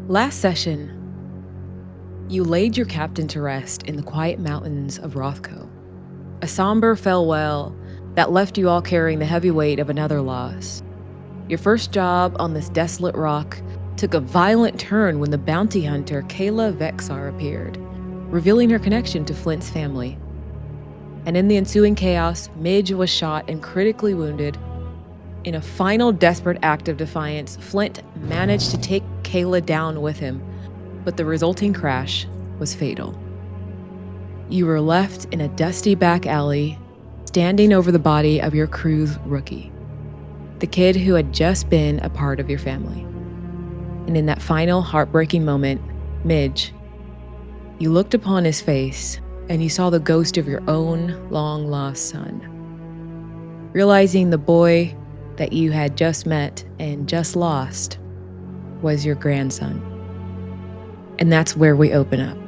Last session, you laid your captain to rest in the quiet mountains of Rothcoe, a somber farewell that left you all carrying the heavy weight of another loss. Your first job on this desolate rock took a violent turn when the bounty hunter Kayla Vexar appeared, revealing her connection to Flint's family. And in the ensuing chaos, Midge was shot and critically wounded. In a final desperate act of defiance, Flint managed to take Kayla down with him, but the resulting crash was fatal. You were left in a dusty back alley, standing over the body of your crew's rookie, the kid who had just been a part of your family. And in that final heartbreaking moment, Midge, you looked upon his face and you saw the ghost of your own long-lost son. Realizing the boy that you had just met and just lost was your grandson. And that's where we open up.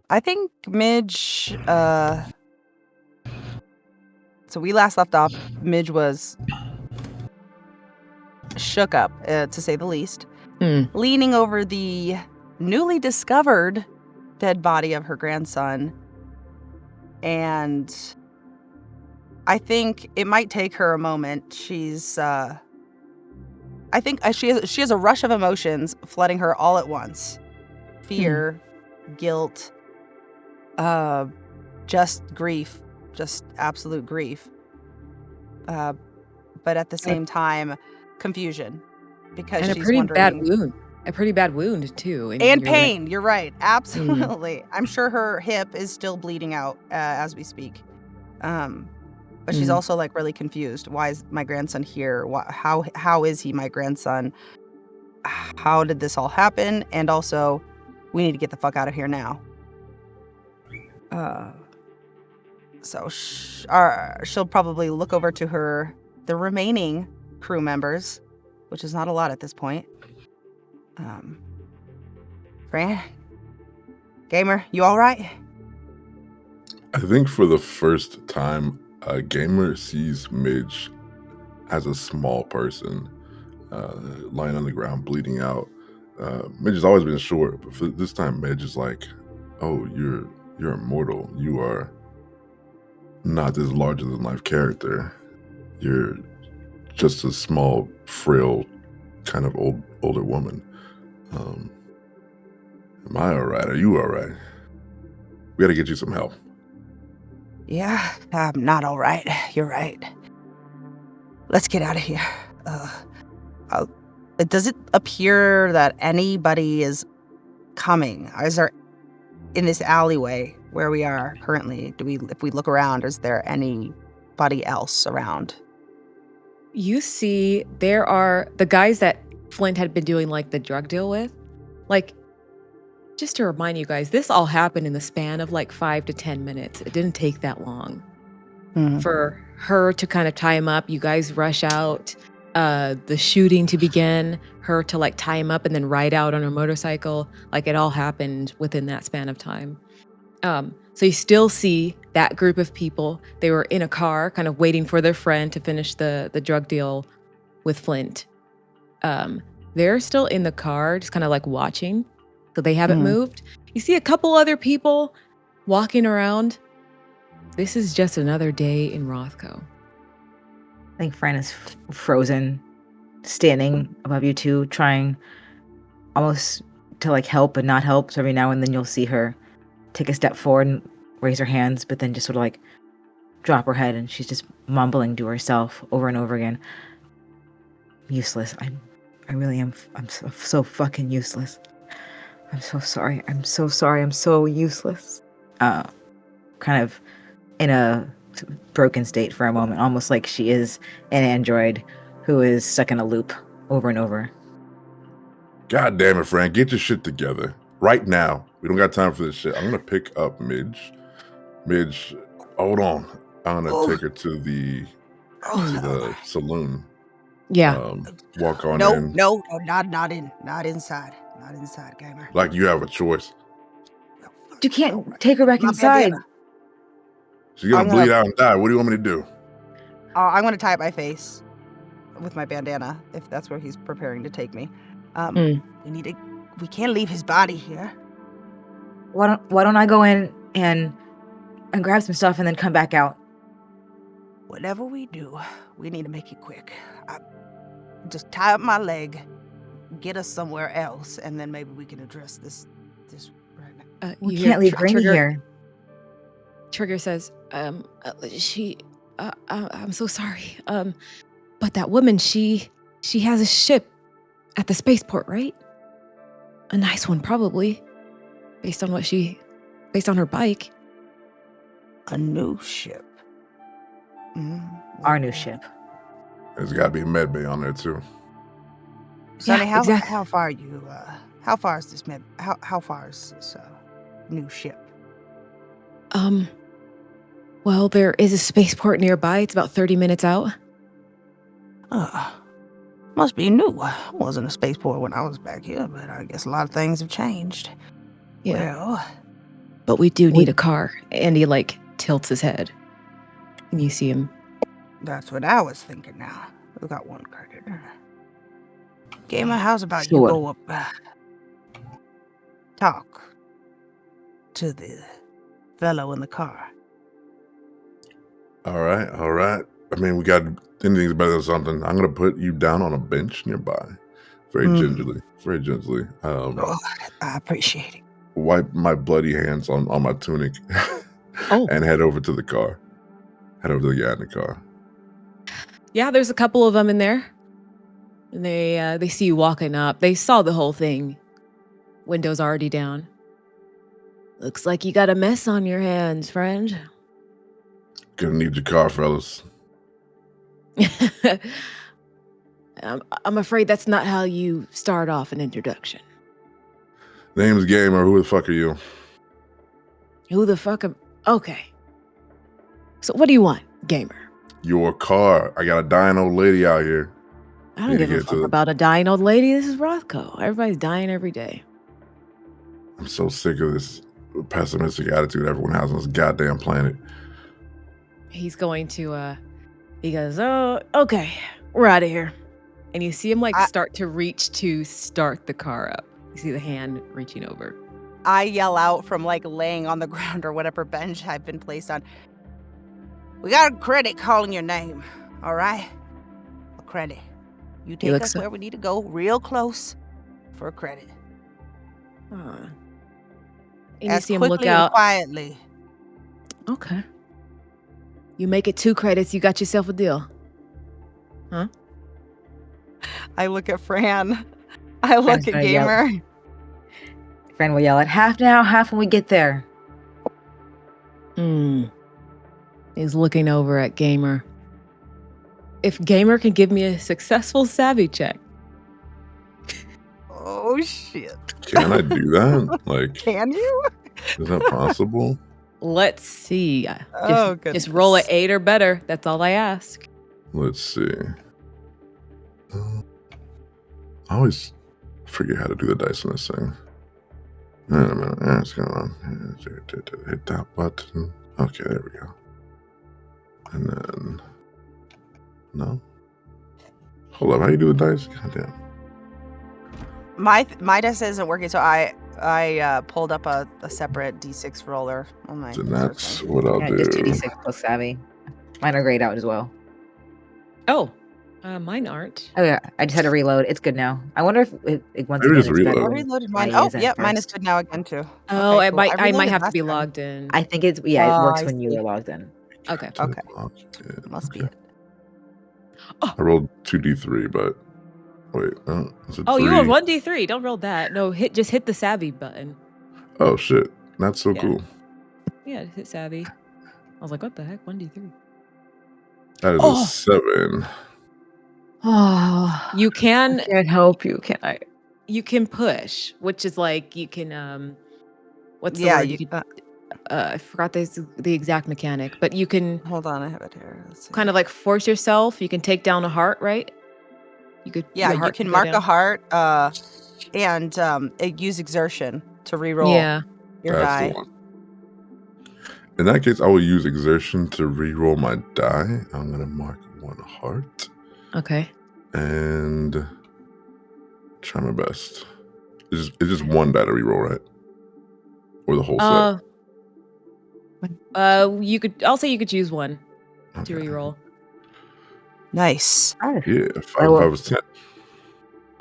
I think Midge, so we last left off, Midge was shook up, to say the least, leaning over the newly discovered dead body of her grandson. And I think it might take her a moment. She's, I think she has a rush of emotions flooding her all at once. Fear, guilt, just grief, just absolute grief. But at the same time, confusion, because and she's a pretty wondering. bad wound too. And pain, you're right, absolutely. I'm sure her hip is still bleeding out as we speak. But she's also like really confused. Why is my grandson here? How is he my grandson? How did this all happen? And also, we need to get the fuck out of here now. So she'll probably look over to the remaining crew members, which is not a lot at this point. Fran? Gamer, you all right? I think for the first time, a Gamer sees Midge as a small person, lying on the ground, bleeding out. Midge has always been short, but for this time, Midge is like, "Oh, you're immortal. You are not this larger-than-life character. You're just a small, frail, kind of older woman. Am I all right? Are you all right? We gotta get you some help." Yeah, I'm not all right. You're right. Let's get out of here. Does it appear that anybody is coming? Is there, in this alleyway where we are currently, if we look around, is there anybody else around? You see there are the guys that Flint had been doing like the drug deal with. Like, just to remind you guys, this all happened in the span of like 5 to 10 minutes. It didn't take that long for her to kind of tie him up. You guys rush out, the shooting to begin, her to like tie him up and then ride out on her motorcycle. Like, it all happened within that span of time. So you still see that group of people. They were in a car kind of waiting for their friend to finish the drug deal with Flint. They're still in the car, just kind of like watching. So they haven't moved. You see a couple other people walking around. This is just another day in Rothcoe. I think Fran is frozen, standing above you two, trying almost to like help but not help. So every now and then you'll see her take a step forward and raise her hands, but then just sort of like drop her head, and she's just mumbling to herself over and over again. Useless. I really am. I'm so fucking useless. I'm so sorry. I'm so sorry. I'm so useless. Kind of in a broken state for a moment, almost like she is an android who is stuck in a loop over and over. God damn it, Fran. Get your shit together. Right now. We don't got time for this shit. I'm going to pick up Midge. Midge, hold on. I'm going to take her to the saloon. Yeah. Walk on in. No, not inside. Not inside, Gamer. Like you have a choice. You can't take her back My inside. bandana. She's gonna bleed out and die. What do you want me to do? I'm gonna tie up my face with my bandana if that's where he's preparing to take me. We can't leave his body here. Why don't I go in and grab some stuff and then come back out? Whatever we do, we need to make it quick. Just tie up my leg, get us somewhere else, and then maybe we can address this right now. We can't leave Granny here. Trigger says, I'm so sorry. But that woman, she has a ship at the spaceport, right? A nice one, probably, based on her bike. A new ship. Our new ship. There's got to be a med bay on there too. Sonny, Yeah, exactly. how far are you? How far is this How far is this new ship? Well, there is a spaceport nearby. It's about 30 minutes out. Must be new. I wasn't a spaceport when I was back here, but I guess a lot of things have changed. Yeah. Well, but we do need a car. And he tilts his head. And you see him. That's what I was thinking now. We got one credit. Gamer, how's about you go up, talk to the fellow in the car? All right. I mean, we got anything's better than something. I'm gonna put you down on a bench nearby, very gingerly. I appreciate it. Wipe my bloody hands on my tunic, and head over to the car. Head over to the guy in the car. Yeah, there's a couple of them in there. And they see you walking up. They saw the whole thing. Windows already down. Looks like you got a mess on your hands, friend. Gonna need your car, fellas. I'm afraid that's not how you start off an introduction. Name's Gamer. Who the fuck are you? Who the fuck am... Okay. So what do you want, Gamer? Your car. I got a dying old lady out here. I don't give a fuck about a dying old lady. This is Rothcoe. Everybody's dying every day. I'm so sick of this pessimistic attitude everyone has on this goddamn planet. He's going to, he goes, oh, okay, we're out of here. And you see him start to reach to start the car up. You see the hand reaching over. I yell out from laying on the ground or whatever bench I've been placed on. We got a credit calling your name, all right? A credit. You take us where we need to go, real close, for a credit. And as you see him look out. And quietly. Okay. You make it 2 credits, you got yourself a deal. Huh? I look at Fran. I look at Gamer. Fran will yell at half now, half when we get there. He's looking over at Gamer. If Gamer can give me a successful savvy check. Oh, shit. Can I do that? Can you? Is that possible? Let's see. Just roll an 8 or better. That's all I ask. Let's see. I always forget how to do the dice in this thing. Wait a minute. What's going on? Hit that button. Okay, there we go. And then... No? Hold up. How you do the dice? Goddamn. My dice isn't working, so I pulled up a separate D6 roller on my. And that's what I'll do. Just 2d6 plus savvy. Mine are grayed out as well. Oh, mine aren't. Oh yeah, I just had to reload. It's good now. I wonder if once Maybe again just it's reload. better. I reloaded mine. Oh, yep, mine is good now again too. Oh, okay, cool. I might have to be last time. logged in. I think it works when you are logged in. Okay. Okay. Must be it. I rolled 2d3, but wait. You rolled 1d3. Don't roll that. No, just hit the savvy button. Oh shit, that's so cool. Yeah, hit savvy. I was like, what the heck? 1d3. That is a 7. Oh, you can. I can't help you, can I? You can push, which is you can. What's the word? I forgot the exact mechanic, but you can. Hold on, I have it here. Let's see. Kind of force yourself. You can take down a heart, right? You could. Yeah, you can mark a heart, and use exertion to reroll. Yeah. Your That's die. the one. In that case, I will use exertion to re-roll my die. I'm gonna mark 1 heart. Okay. And try my best. It's just one die to re-roll, right? Or the whole set? I'll say you could choose one to Okay. re-roll. Nice. Yeah, 5 was 10.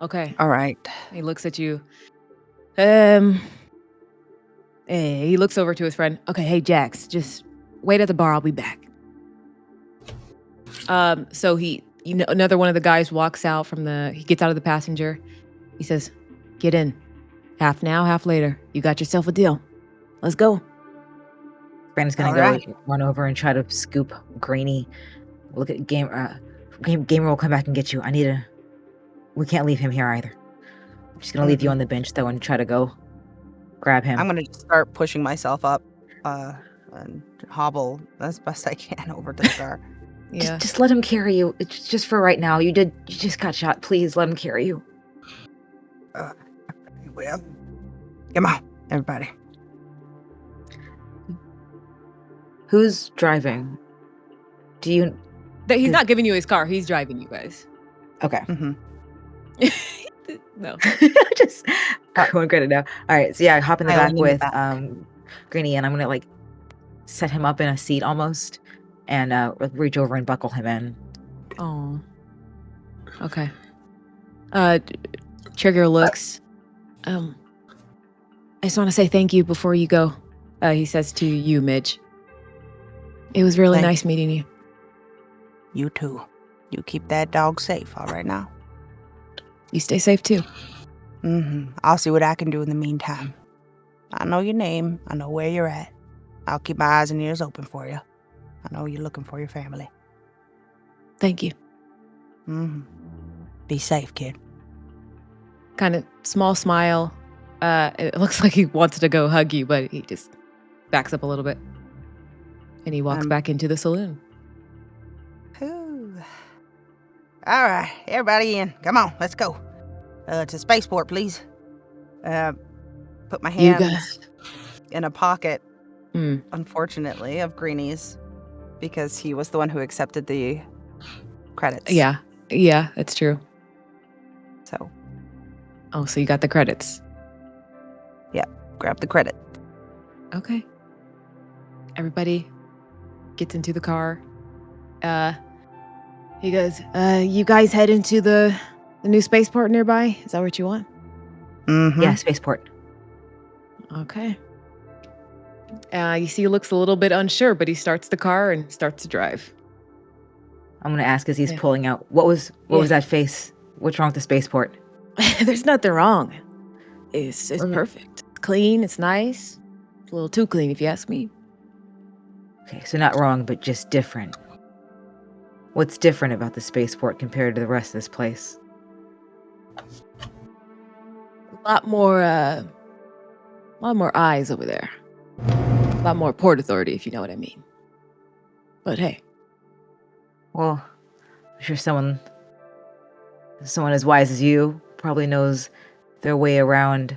Okay. All right. He looks at you. He looks over to his friend. Okay, hey Jax, just wait at the bar. I'll be back. So another one of the guys walks out he gets out of the passenger. He says, "Get in. Half now, half later. You got yourself a deal. Let's go." Brandon's gonna run over and try to scoop Greenie. Look at Gamer will come back and get you. We can't leave him here either. I'm just gonna leave you on the bench though and try to go grab him. I'm gonna just start pushing myself up and hobble as best I can over to the car. Yeah. Just let him carry you. It's just for right now. You just got shot. Please let him carry you. Well, come on, everybody. Who's driving? He's not giving you his car. He's driving you guys. Okay. Mm-hmm. No. Just going credit now. All right. So yeah, I hop in the back with back. Greenie, and I'm gonna like set him up in a seat almost, and reach over and buckle him in. Oh. Okay. Trigger looks. I just want to say thank you before you go. He says to you, Midge. It was really nice meeting you. You too. You keep that dog safe, all right now? You stay safe too. Mm-hmm. I'll see what I can do in the meantime. I know your name. I know where you're at. I'll keep my eyes and ears open for you. I know you're looking for your family. Thank you. Mm-hmm. Be safe, kid. Kind of small smile. It looks like he wants to go hug you, but he just backs up a little bit. And he walks back into the saloon. Whew. All right, everybody in. Come on, let's go. To spaceport, please. Put my hands in a pocket, unfortunately, of Greenie's, because he was the one who accepted the credits. Yeah, that's true. So. Oh, so you got the credits. Yeah, grab the credit. Okay. Everybody gets into the car. He goes, you guys head into the new spaceport nearby? Is that what you want? Mm-hmm. Yeah, spaceport. Okay. You see he looks a little bit unsure, but he starts the car and starts to drive. I'm going to ask as he's pulling out, what was that face? What's wrong with the spaceport? There's nothing wrong. It's perfect. It's clean. It's nice. It's a little too clean, if you ask me. Okay, so not wrong, but just different. What's different about the spaceport compared to the rest of this place? A lot more eyes over there. A lot more Port Authority, if you know what I mean. But hey. Well, I'm sure someone as wise as you probably knows their way around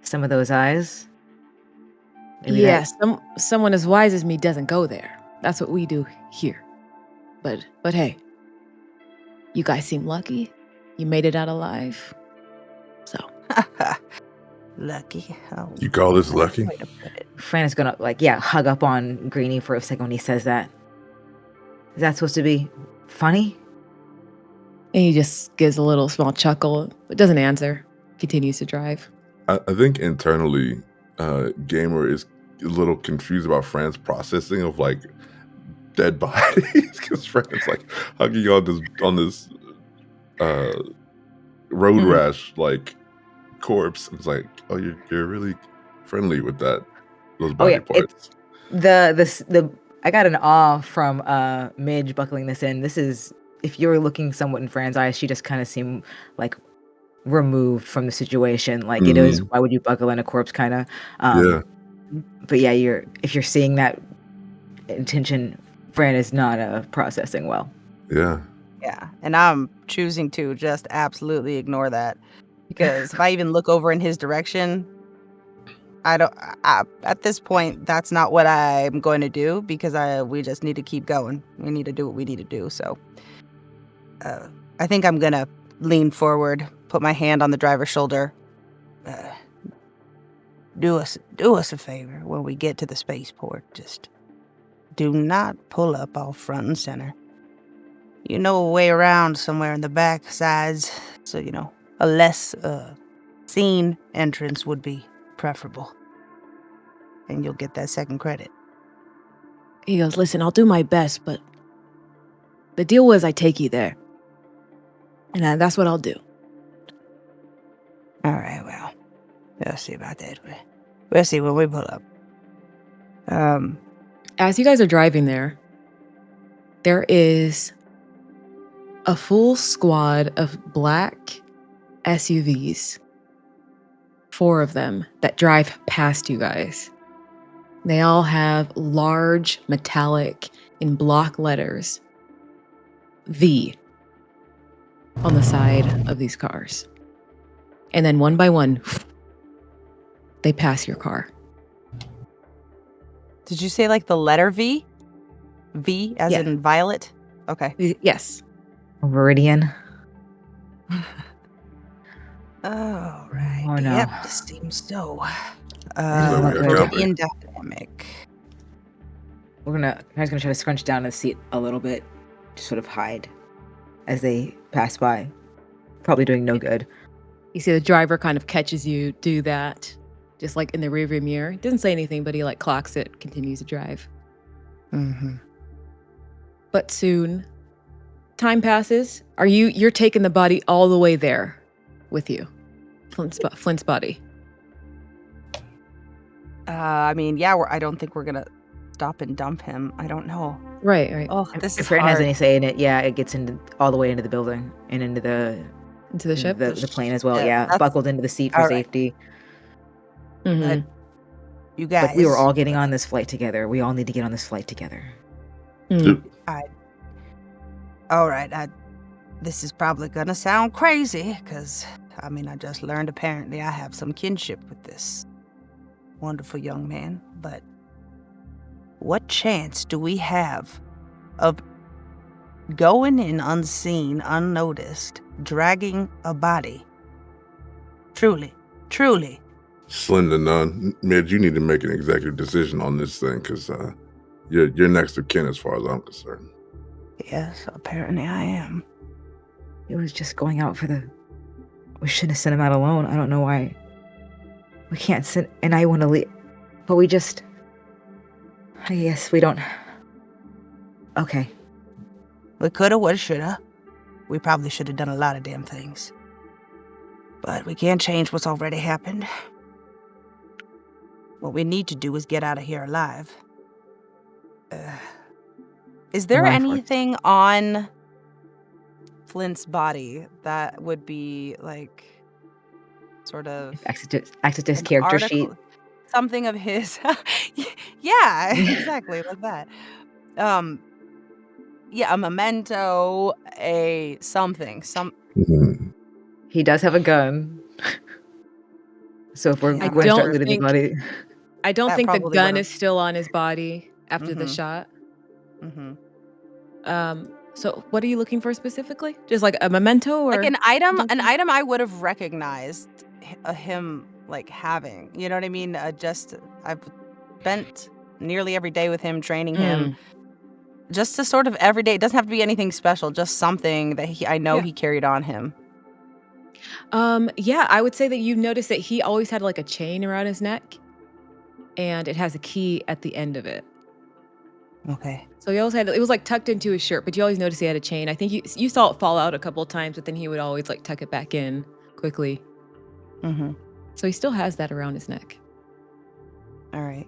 some of those eyes. Maybe someone as wise as me doesn't go there. That's what we do here. But hey, you guys seem lucky. You made it out alive. So. Lucky. Oh, you call this lucky? Fran is gonna hug up on Greenie for a second when he says that. Is that supposed to be funny? And he just gives a little small chuckle, but doesn't answer. Continues to drive. I think internally, Gamer is a little confused about Fran's processing of dead bodies, because Fran's hugging on this road rash corpse. It's oh, you're really friendly with those body parts. I got an awe from Midge buckling this in. This is, if you're looking somewhat in Fran's eyes, she just kind of seemed removed from the situation. It is, why would you buckle in a corpse kind of? Yeah. But yeah, if you're seeing that intention, Fran is not processing well. Yeah. Yeah, and I'm choosing to just absolutely ignore that, because if I even look over in his direction, At this point, that's not what I'm going to do because we just need to keep going. We need to do what we need to do. So I think I'm going to lean forward, put my hand on the driver's shoulder. Do us a favor when we get to the spaceport. Just do not pull up all front and center. You know a way around somewhere in the back sides, so, a less seen entrance would be preferable. And you'll get that second credit. He goes, listen, I'll do my best, but the deal was I take you there. And that's what I'll do. All right, well, we'll see about that. We'll see when we pull up. As you guys are driving there is a full squad of black SUVs, 4 of them, that drive past you guys. They all have large, metallic, in block letters, V on the side of these cars. And then one by one, they pass your car. Did you say like the letter V? V as in violet? Okay. Yes. Viridian. Oh, right. Oh, no. Yep, this seems so. Viridian dynamic. I was gonna try to scrunch down the seat a little bit to sort of hide as they pass by. Probably doing no good. You see the driver kind of catches you do that, just like in the rearview mirror. Doesn't say anything, but he like clocks it, continues to drive. Mm-hmm. But soon, time passes. You're taking the body all the way there with you, Flint's body. I don't think we're gonna stop and dump him. I don't know. Right. Oh, this is Fran hard. has any say in it, it gets all the way into the building and into the ship, the plane as well. Yeah, buckled into the seat for safety. Mm-hmm. But you guys, Like we were all getting on this flight together. We all need to get on this flight together. Mm. All right. This is probably gonna sound crazy because I just learned apparently I have some kinship with this wonderful young man. But what chance do we have of going in unseen, unnoticed, dragging a body? Truly. Slim to none. Midge, you need to make an executive decision on this thing because you're next of kin as far as I'm concerned. Yes, apparently I am. He was just going out we shouldn't have sent him out alone. I don't know why. We can't send, and I want to leave, but I guess we don't. Okay. We coulda, woulda, shoulda. We probably should have done a lot of damn things. But we can't change what's already happened. What we need to do is get out of here alive. Is there anything on Flint's body that would be like sort of Access character sheet? Something of his. Yeah, exactly, like that. A memento, something. Mm-hmm. He does have a gun. So if we're going to start looting the body. I don't think the gun is still on his body after the shot. Mm-hmm. So what are you looking for specifically? Just like a memento or like an item I would have recognized him like having. You know what I mean? I've spent nearly every day with him, training him. Just a sort of everyday. It doesn't have to be anything special. Just something that he carried on him. I would say that you noticed that he always had like a chain around his neck, and it has a key at the end of it. Okay. So he always it was like tucked into his shirt, but you always noticed he had a chain. I think you saw it fall out a couple of times, but then he would always like tuck it back in quickly. Mm-hmm. So he still has that around his neck. All right.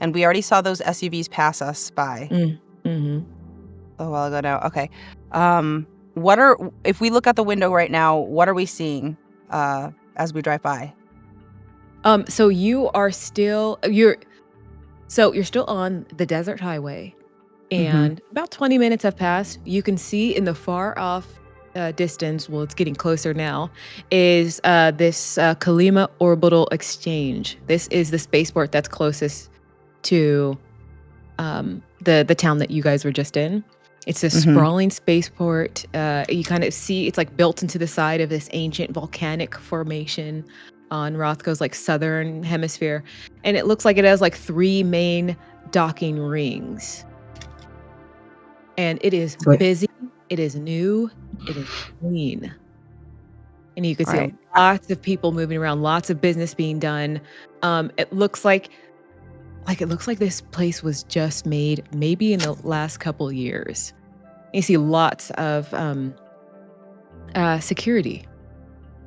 And we already saw those SUVs pass us by. Mm-hmm. A while ago now. Okay. If we look out the window right now, what are we seeing as we drive by? So you're still on the desert highway, and about 20 minutes have passed. You can see in the far off distance, well, it's getting closer now, is this Kalima Orbital Exchange. This is the spaceport that's closest to the town that you guys were just in. It's a sprawling spaceport. You kind of see it's like built into the side of this ancient volcanic formation on Rothcoe's like southern hemisphere, and it looks like it has like 3 main docking rings. And it is busy. It is new. It is clean. And you can see lots of people moving around, lots of business being done. It looks like this place was just made maybe in the last couple years. You see lots of security,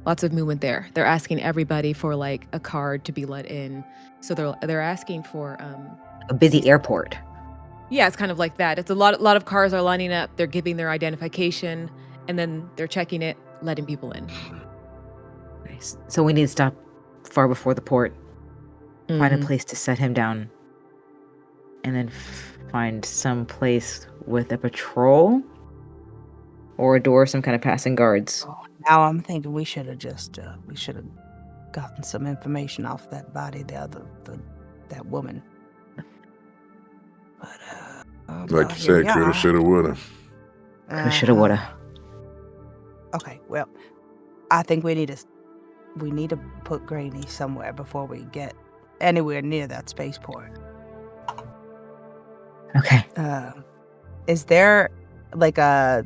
lots of movement there. They're asking everybody for like a card to be let in. So they're asking for a busy airport. Yeah, it's kind of like that. It's a lot of cars are lining up. They're giving their identification, and then they're checking it, letting people in. Nice. So we need to stop far before the port, find a place to set him down, and then find some place with a patrol or a door, some kind of passing guards. Oh, now I'm thinking we should have gotten some information off that body, that woman. But like you said, coulda, shoulda, woulda. Shoulda, woulda. Okay, well, I think we need to put Granny somewhere before we get anywhere near that spaceport. Okay. Is there like a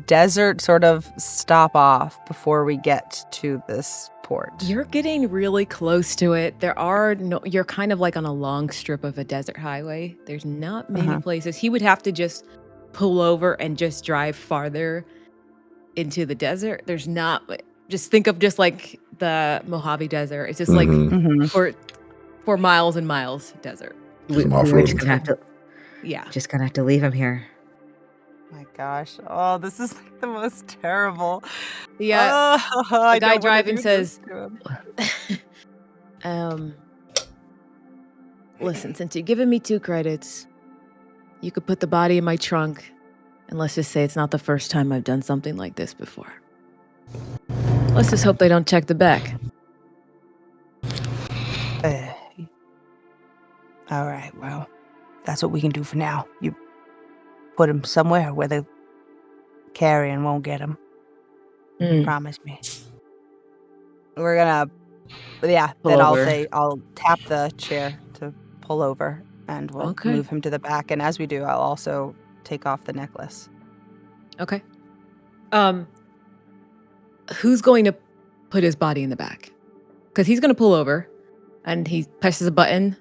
desert sort of stop off before we get to this port? You're getting really close to it. You're kind of like on a long strip of a desert highway. There's not many places. He would have to just pull over and just drive farther into the desert. There's not, just think of just like the Mojave Desert. It's just like for miles and miles desert. We're just gonna have to leave him here. My gosh. Oh, this is like the most terrible. Yeah. The guy driving says, listen, since you've given me 2 credits, you could put the body in my trunk, and let's just say it's not the first time I've done something like this before. Let's just hope they don't check the back. All right, well, that's what we can do for now. You put him somewhere where the carrion won't get him. Promise me. We're gonna, then I'll tap the chair to pull over, and we'll move him to the back. And as we do, I'll also take off the necklace. Okay. Who's going to put his body in the back? Because he's going to pull over, and he presses a button.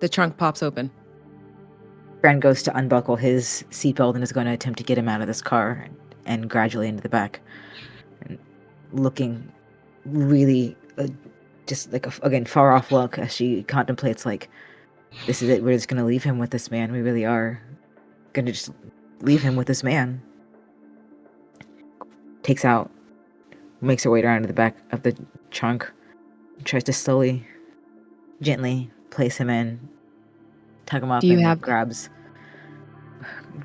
The trunk pops open. Fran goes to unbuckle his seatbelt and is going to attempt to get him out of this car and gradually into the back. And looking really just like again far off look as she contemplates like, this is it. We're just going to leave him with this man. We really are going to just leave him with this man. Makes her way around to the back of the trunk, tries to slowly, gently place him in, tug him up, grabs.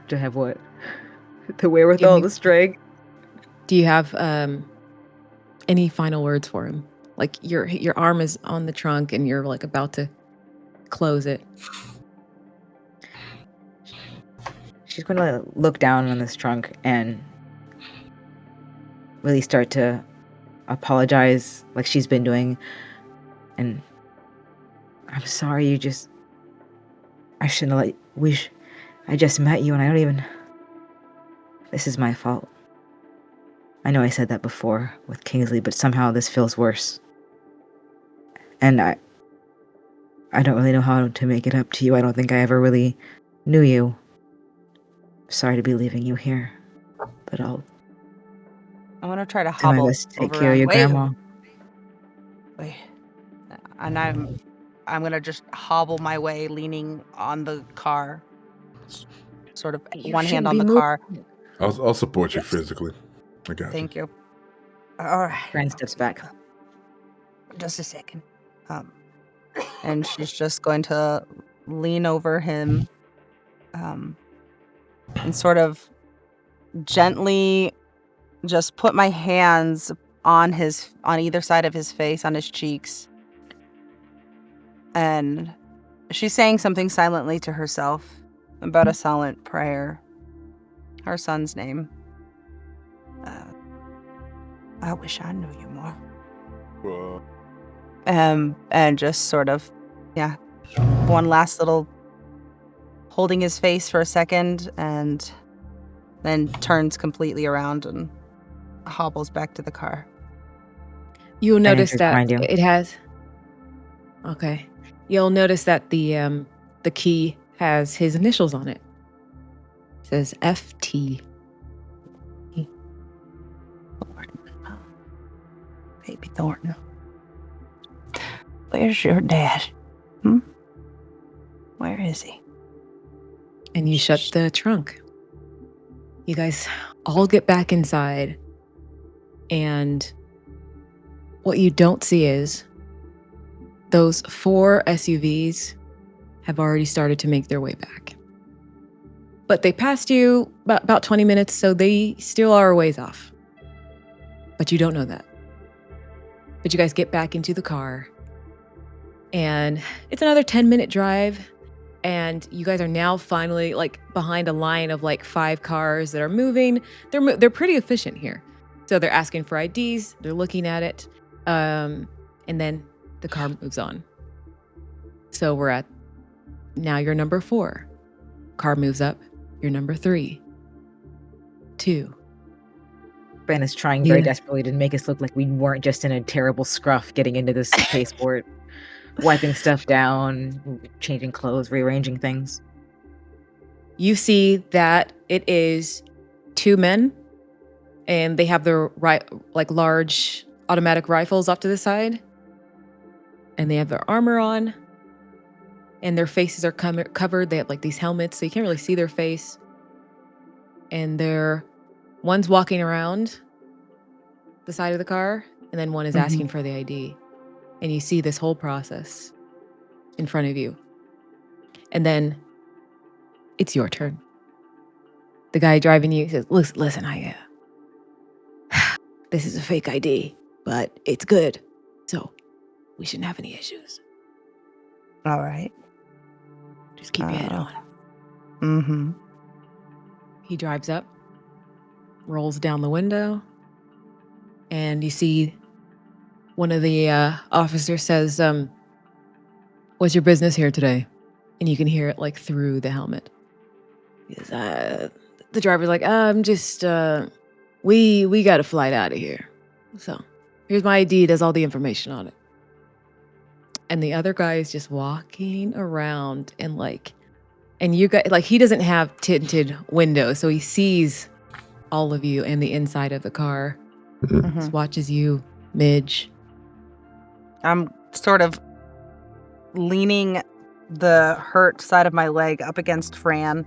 Do I have what? The wherewithal, the strength. Do you have any final words for him? Like your arm is on the trunk and you're like about to close it. She's going to look down on this trunk and really start to apologize like she's been doing. And I'm sorry, I shouldn't have I just met you and I don't even, this is my fault. I know I said that before with Kingsley, but somehow this feels worse. And I don't really know how to make it up to you. I don't think I ever really knew you. Sorry to be leaving you here, but I'm gonna try to hobble over take care of your grandma. Wait. And I'm gonna just hobble my way, leaning on the car, sort of one hand on the car. I'll support you physically. I got you. Thank you. All right. Fran steps back. Just a second. And she's just going to lean over him, and sort of gently just put my hands on either side of his face, on his cheeks. And she's saying something silently to herself about a silent prayer. Her son's name. I wish I knew you more. And just sort of, one last little holding his face for a second, and then turns completely around and hobbles back to the car. You'll notice that behind you. it has. Okay. You'll notice that the key has his initials on it. It says FT. Baby Thornton. Where's your dad? Where is he? And you shut the trunk. You guys all get back inside. And what you don't see is those 4 SUVs have already started to make their way back. But they passed you about 20 minutes, so they still are a ways off. But you don't know that. But you guys get back into the car. And it's another 10-minute drive. And you guys are now finally behind a line of 5 cars that are moving. They're pretty efficient here. So they're asking for IDs. They're looking at it. And then the car moves on. So we're at, now you're number 4. Car moves up. You're number 3. 2. Fran is trying very desperately to make us look like we weren't just in a terrible scruff getting into this spaceport, wiping stuff down, changing clothes, rearranging things. You see that it is 2 men, and they have their large automatic rifles off to the side, and they have their armor on, and their faces are covered. They have these helmets, so you can't really see their face. And one's walking around the side of the car, and then one is asking for the ID. And you see this whole process in front of you. And then it's your turn. The guy driving you says, listen, this is a fake ID, but it's good. So we shouldn't have any issues. All right. Just keep your head on. Mm-hmm. He drives up, rolls down the window, and you see one of the officers says, what's your business here today? And you can hear it through the helmet. He says, the driver's like, I'm just, we got a flight out of here. So here's my ID, it has all the information on it. And the other guy is just walking around and you guys, he doesn't have tinted windows, so he sees all of you and the inside of the car. Just watches you, Midge. I'm sort of leaning the hurt side of my leg up against Fran,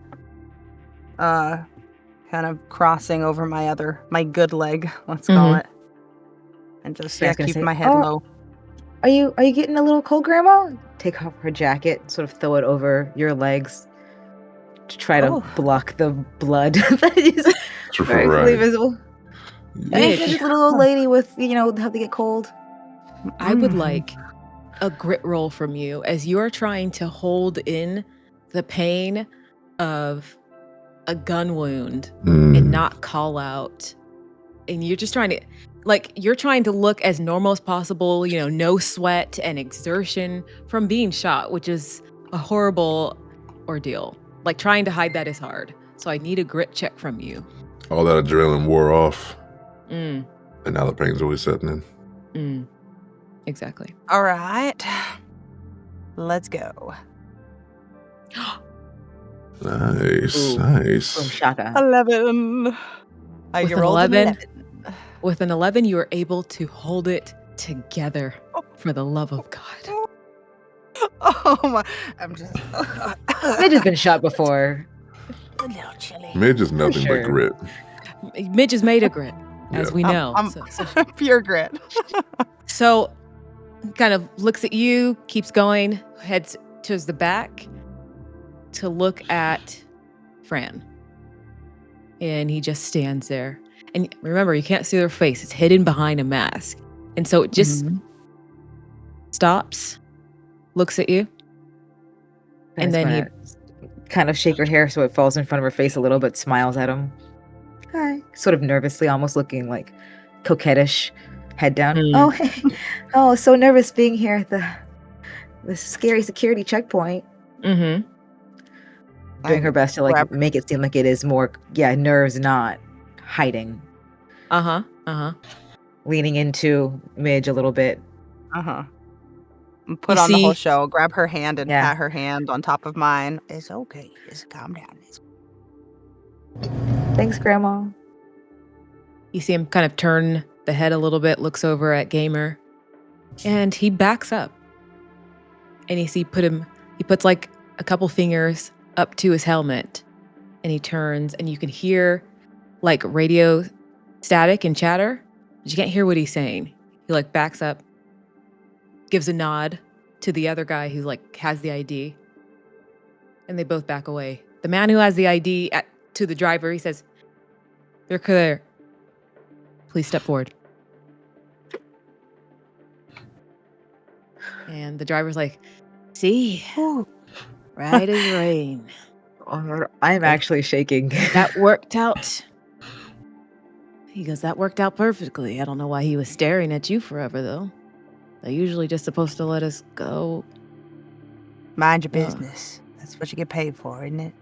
kind of crossing over my good leg, let's call it, and just keep my head low. Are you getting a little cold, Grandma? Take off her jacket, sort of throw it over your legs to try to block the blood that is very clearly visible. And just a little old lady with, how they get cold. I would like a grit roll from you as you are trying to hold in the pain of a gun wound and not call out. And you're just trying to, you're trying to look as normal as possible, no sweat and exertion from being shot, which is a horrible ordeal. Trying to hide that is hard. So I need a grit check from you. All that adrenaline wore off. And now the pain's always setting in. Exactly. All right. Let's go. Nice, nice. Boom shaka. 11. With an 11. With an 11, you are able to hold it together for the love of God. Oh my! I'm just. Midge has been shot before. A little chilly. Midge is nothing but grit. Midge is made of grit, as we know. I'm pure grit. So, kind of looks at you, keeps going, heads towards the back to look at Fran. And he just stands there. And remember, you can't see their face. It's hidden behind a mask. And so it just stops, looks at you, and then he kind of shake her hair so it falls in front of her face a little bit, smiles at him. Hi. Sort of nervously, almost looking like coquettish, head down. Oh, hey. Oh, so nervous being here at the scary security checkpoint. Doing her best to like make it seem like it is more, nerves, not hiding. Leaning into Midge a little bit. Put on the whole show, grab her hand and pat her hand on top of mine. It's okay. Just calm down. Thanks, Grandma. You see him kind of turn the head a little bit, looks over at Gamer, and he backs up. And you see he puts like a couple fingers up to his helmet, and he turns, and you can hear like radio static and chatter, but you can't hear what he's saying. He like backs up, gives a nod to the other guy who like has the ID, and they both back away. The man who has the ID to the driver, he says, "You're clear. Please step forward." And the driver's like, "See, right as rain." I'm actually shaking. That worked out. He goes, "That worked out perfectly. I don't know why he was staring at you forever, though. They're usually just supposed to let us go." Mind your business. That's what you get paid for, isn't it?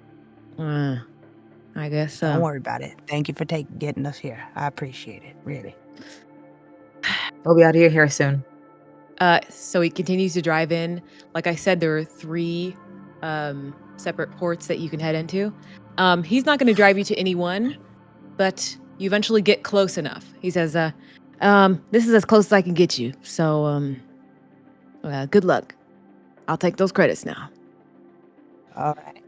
I guess so. Don't worry about it. Thank you for getting us here. I appreciate it, really. We'll be out of here soon. So he continues to drive in. Like I said, there are 3 separate ports that you can head into. He's not going to drive you to any one, but you eventually get close enough. He says, "This is as close as I can get you. So, good luck. I'll take those credits now." All right.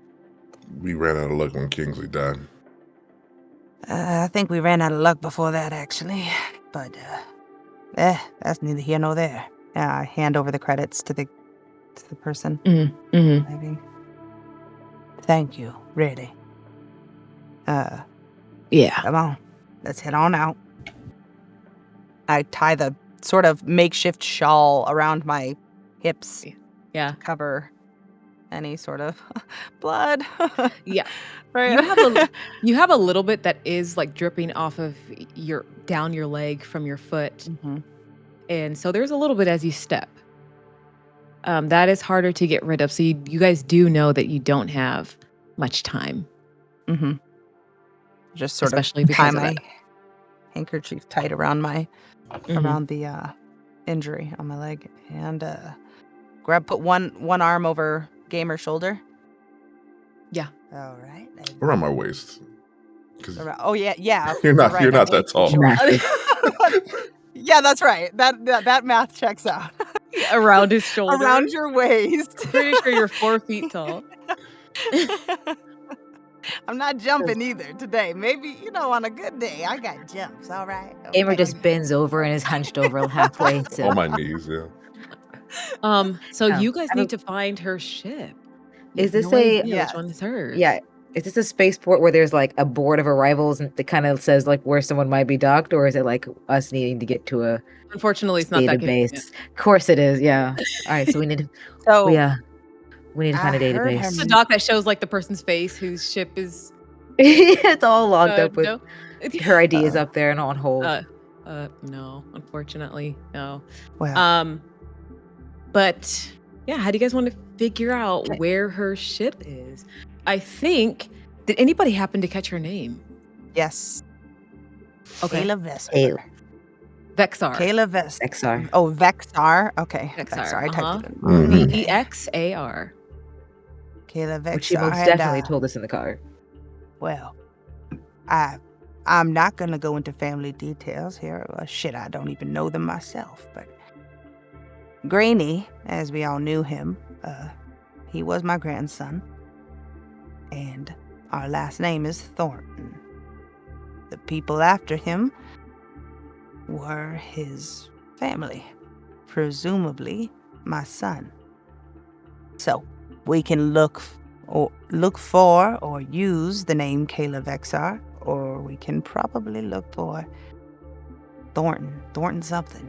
We ran out of luck when Kingsley died. I think we ran out of luck before that, actually. But, that's neither here nor there. I hand over the credits to the person. Maybe. Thank you, really. Yeah. Come on. Let's head on out. I tie the sort of makeshift shawl around my hips. Yeah. To cover any sort of blood. Yeah. Right. You have a little bit that is like dripping off of down your leg from your foot. And so there's a little bit as you step. That is harder to get rid of. So you guys do know that you don't have much time. Just sort Especially of because tie of my that. handkerchief tight around my around the injury on my leg, and put one arm over Gamer's shoulder. Yeah. All right. Around my waist. Oh yeah. You're not right, you're not that tall. Yeah, that's right. That math checks out. Around his shoulder. Around your waist. Pretty sure you're 4 feet tall. I'm not jumping either today. Maybe, on a good day, I got jumps, all right? Gamer just bends over and is hunched over halfway. On my knees, yeah. So you guys need to find her ship. Is this which one is hers? Yeah. Is this a spaceport where there's like a board of arrivals and it kind of says like where someone might be docked, or is it like us needing to get to a Unfortunately, it's not that database? Of course it is, yeah. All right, so we need to we need to find a database. It's a dock that shows like the person's face whose ship is it's all logged up with her ID is up there and on hold. No, unfortunately, no. Well. But yeah, how do you guys want to figure out where her ship is? I think, did anybody happen to catch her name? Yes. Okay. Kayla Vesper. Vexar. Kayla Vesper. Vexar. Oh, Vexar. Okay. Vexar. I typed it in. Vexar. Kayla Vexar. Which she most definitely told us in the car. Well, I'm not going to go into family details here. Shit, I don't even know them myself. But Grainy, as we all knew him, he was my grandson. And our last name is Thornton. The people after him were his family, presumably my son. So we can look for or use the name Kayla Vexar, or we can probably look for Thornton. Thornton something.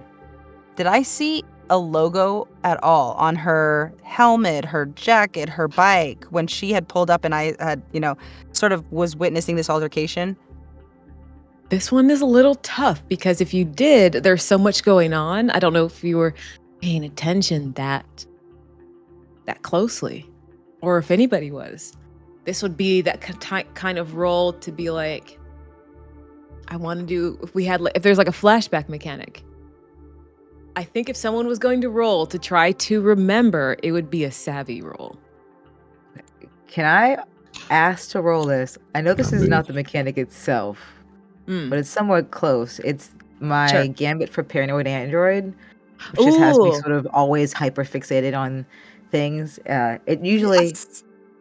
Did I see a logo at all on her helmet, her jacket, her bike when she had pulled up and I had, sort of was witnessing this altercation? This one is a little tough because if you did, there's so much going on. I don't know if you were paying attention that closely or if anybody was. This would be that kind of role to be like, I want to do, if there's like a flashback mechanic. I think if someone was going to roll to try to remember, it would be a savvy roll. Can I ask to roll this? I know this is not the mechanic itself, but it's somewhat close. It's my gambit for paranoid android, which just has me sort of always hyper fixated on things. It usually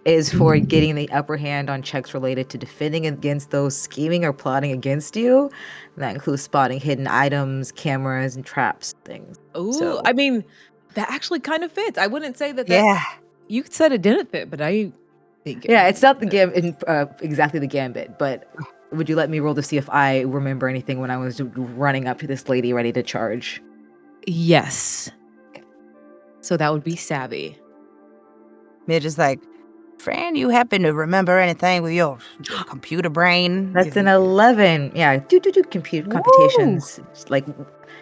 is for getting the upper hand on checks related to defending against those scheming or plotting against you. And that includes spotting hidden items, cameras, and traps, things. Oh, I mean, that actually kind of fits. I wouldn't say that. Yeah. You said it didn't fit, but I think it's not the exactly the gambit, but would you let me roll to see if I remember anything when I was running up to this lady ready to charge? Yes. So that would be savvy. Midge is like, Fran, you happen to remember anything with your computer brain? That's an 11. Yeah, computations. Like,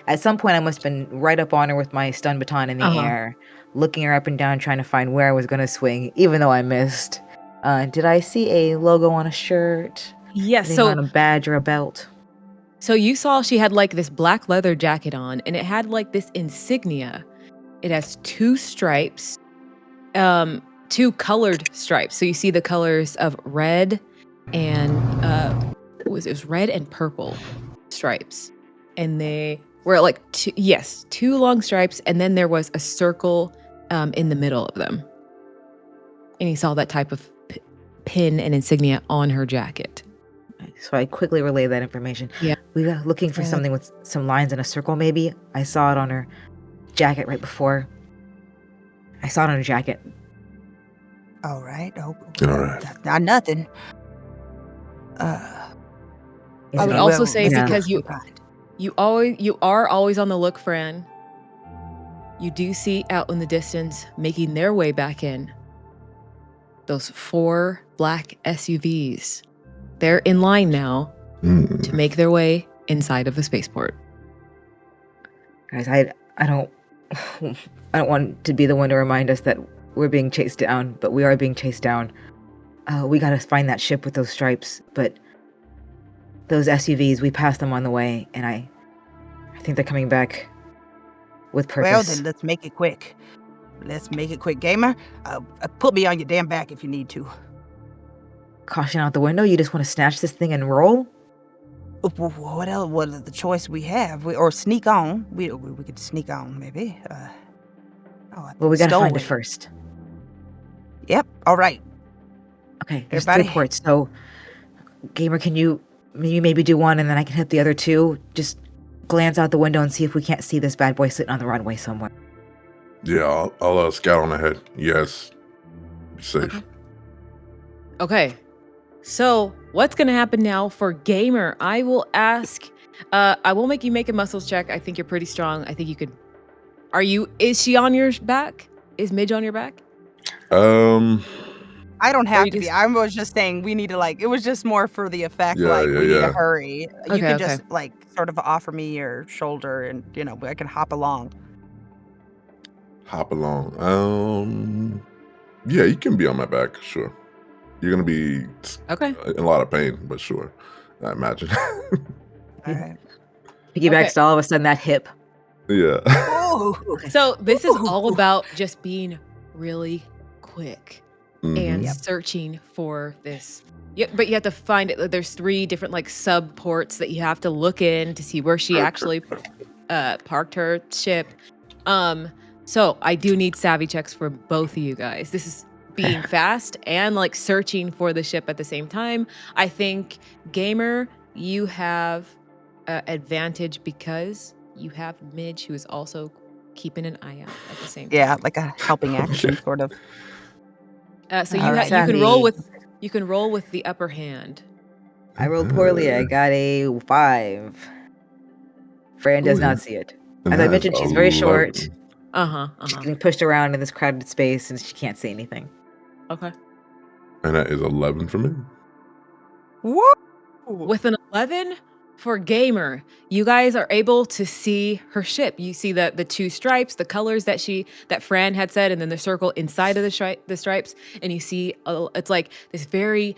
at some point, I must have been right up on her with my stun baton in the air, looking her up and down, trying to find where I was going to swing, even though I missed. Did I see a logo on a shirt? Yes. So on a badge or a belt? So you saw she had like this black leather jacket on, and it had like this insignia. It has 2 stripes, 2 colored stripes. So you see the colors of red and it was red and purple stripes, and they were like 2 long stripes, and then there was a circle in the middle of them. And you saw that type of pin and insignia on her jacket. So I quickly relay that information. Yeah. We were looking for something with some lines in a circle, maybe. I saw it on her jacket right before. I saw it on her jacket. All right. All right. Not nothing. I would also say because you are always on the look, Fran. You do see out in the distance, making their way back in, those 4 black SUVs. They're in line now to make their way inside of the spaceport. Guys, I don't want to be the one to remind us that we're being chased down, but we are being chased down. We gotta find that ship with those stripes, but those SUVs, we passed them on the way, and I think they're coming back with purpose. Well, then let's make it quick. Gamer. Put me on your damn back if you need to. Caution out the window? You just want to snatch this thing and roll? What else? What is the choice we have? Or sneak on. We could sneak on, maybe. Well, we gotta find it first. Yep. All right. Okay, there's 3 ports. So, Gamer, can you maybe do one, and then I can hit the other 2? Just glance out the window and see if we can't see this bad boy sitting on the runway somewhere. Yeah, I'll scout on ahead. Yes. Be safe. Okay. So what's going to happen now for Gamer? I will ask, I will make you make a muscles check. I think you're pretty strong. I think you could. Is she on your back? Is Midge on your back? I don't have to be. I was just saying we need to it was just more for the effect. We need to hurry. You can just sort of offer me your shoulder and, I can hop along. Hop along. Yeah, you can be on my back. Sure. You're going to be in a lot of pain, but sure. I imagine. All right. Piggybacks to all of a sudden that hip. Yeah. So this is all about just being really quick and searching for this. Yeah, but you have to find it. There's 3 different sub ports that you have to look in to see where she actually parked her ship. So I do need savvy checks for both of you guys. This is being fast and searching for the ship at the same time. I think Gamer, you have advantage because you have Midge, who is also keeping an eye out at the same time. Yeah, like a helping action sort of. So you can roll with the upper hand. I rolled poorly. I got a 5. Fran does not see it. As I mentioned, she's very short. She's getting pushed around in this crowded space, and she can't see anything. Okay. And that is 11 for me. Woo! With an 11 for Gamer, you guys are able to see her ship. You see the 2 stripes, the colors that Fran had said, and then the circle inside of the stripes. And you see it's like this very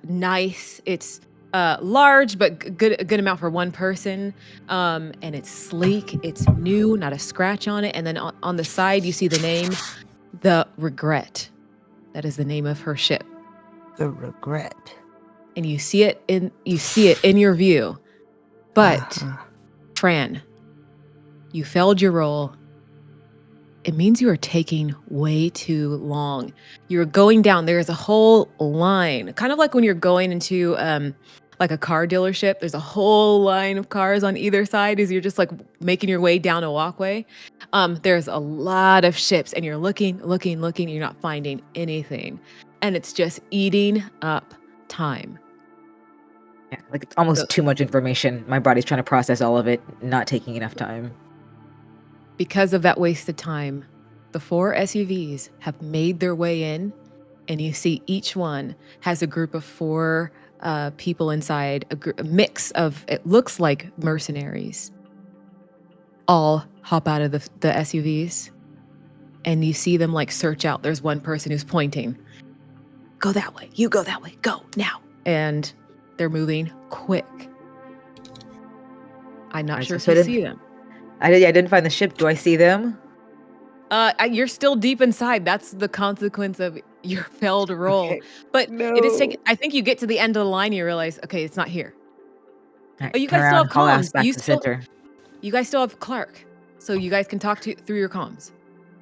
nice. It's large, but a good amount for one person. And it's sleek. It's new, not a scratch on it. And then on the side, you see the name, the Regret. That is the name of her ship. The Regret. And you see it in your view. But Fran, you failed your roll. It means you are taking way too long. You're going down. There's a whole line, kind of like when you're going into like a car dealership. There's a whole line of cars on either side as you're just like making your way down a walkway. There's a lot of ships, and you're looking. You're not finding anything, and it's just eating up time. Yeah, like it's almost too much information. My body's trying to process all of it, not taking enough time. Because of that wasted time, the 4 SUVs have made their way in, and you see each one has a group of 4 people inside, a mix of, it looks like mercenaries, all hop out of the SUVs, and you see them like search out. There's one person who's pointing. Go that way. You go that way. Go now. And they're moving quick. I'm not sure if you see them. I didn't find the ship. Do I see them? You're still deep inside. That's the consequence of your failed roll. Okay. But No. it is taking. I think you get to the end of the line, you realize, okay, it's not here. Right, Oh, you guys still have comms. Back to the center. You guys still have Clark, so you guys can talk through your comms.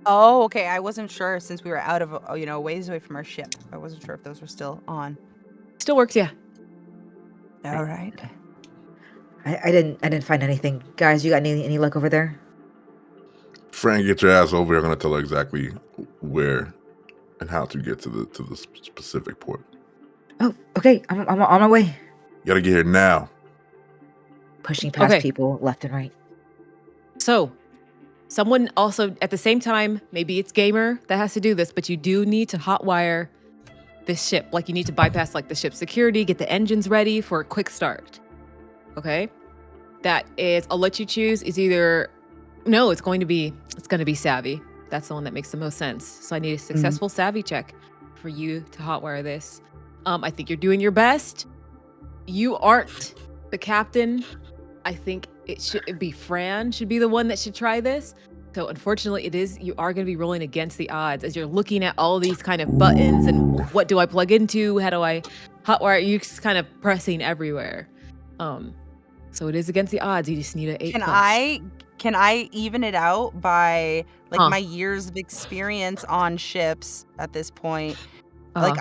Oh, okay. I wasn't sure since we were out of ways away from our ship. I wasn't sure if those were still on. Still works, yeah. All right. I didn't find anything. Guys, you got any luck over there? Fran, get your ass over here. I'm gonna tell her exactly where and how to get to the specific port. Oh, okay. I'm on my way. You gotta get here now. Pushing past people left and right. So, someone also at the same time, maybe it's Gamer that has to do this, but you do need to hotwire this ship. Like you need to bypass like the ship's security, get the engines ready for a quick start. Okay? That is, I'll let you choose. It's either, no, it's going to be savvy. That's the one that makes the most sense. So I need a successful savvy check for you to hotwire this. I think you're doing your best. You aren't the captain. I think it should be Fran should be the one that should try this. So unfortunately you are going to be rolling against the odds as you're looking at all these kind of buttons and what do I plug into? How do I hotwire? You're just kind of pressing everywhere. So it is against the odds. You just need an 8+. Can I even it out by like my years of experience on ships at this point? Like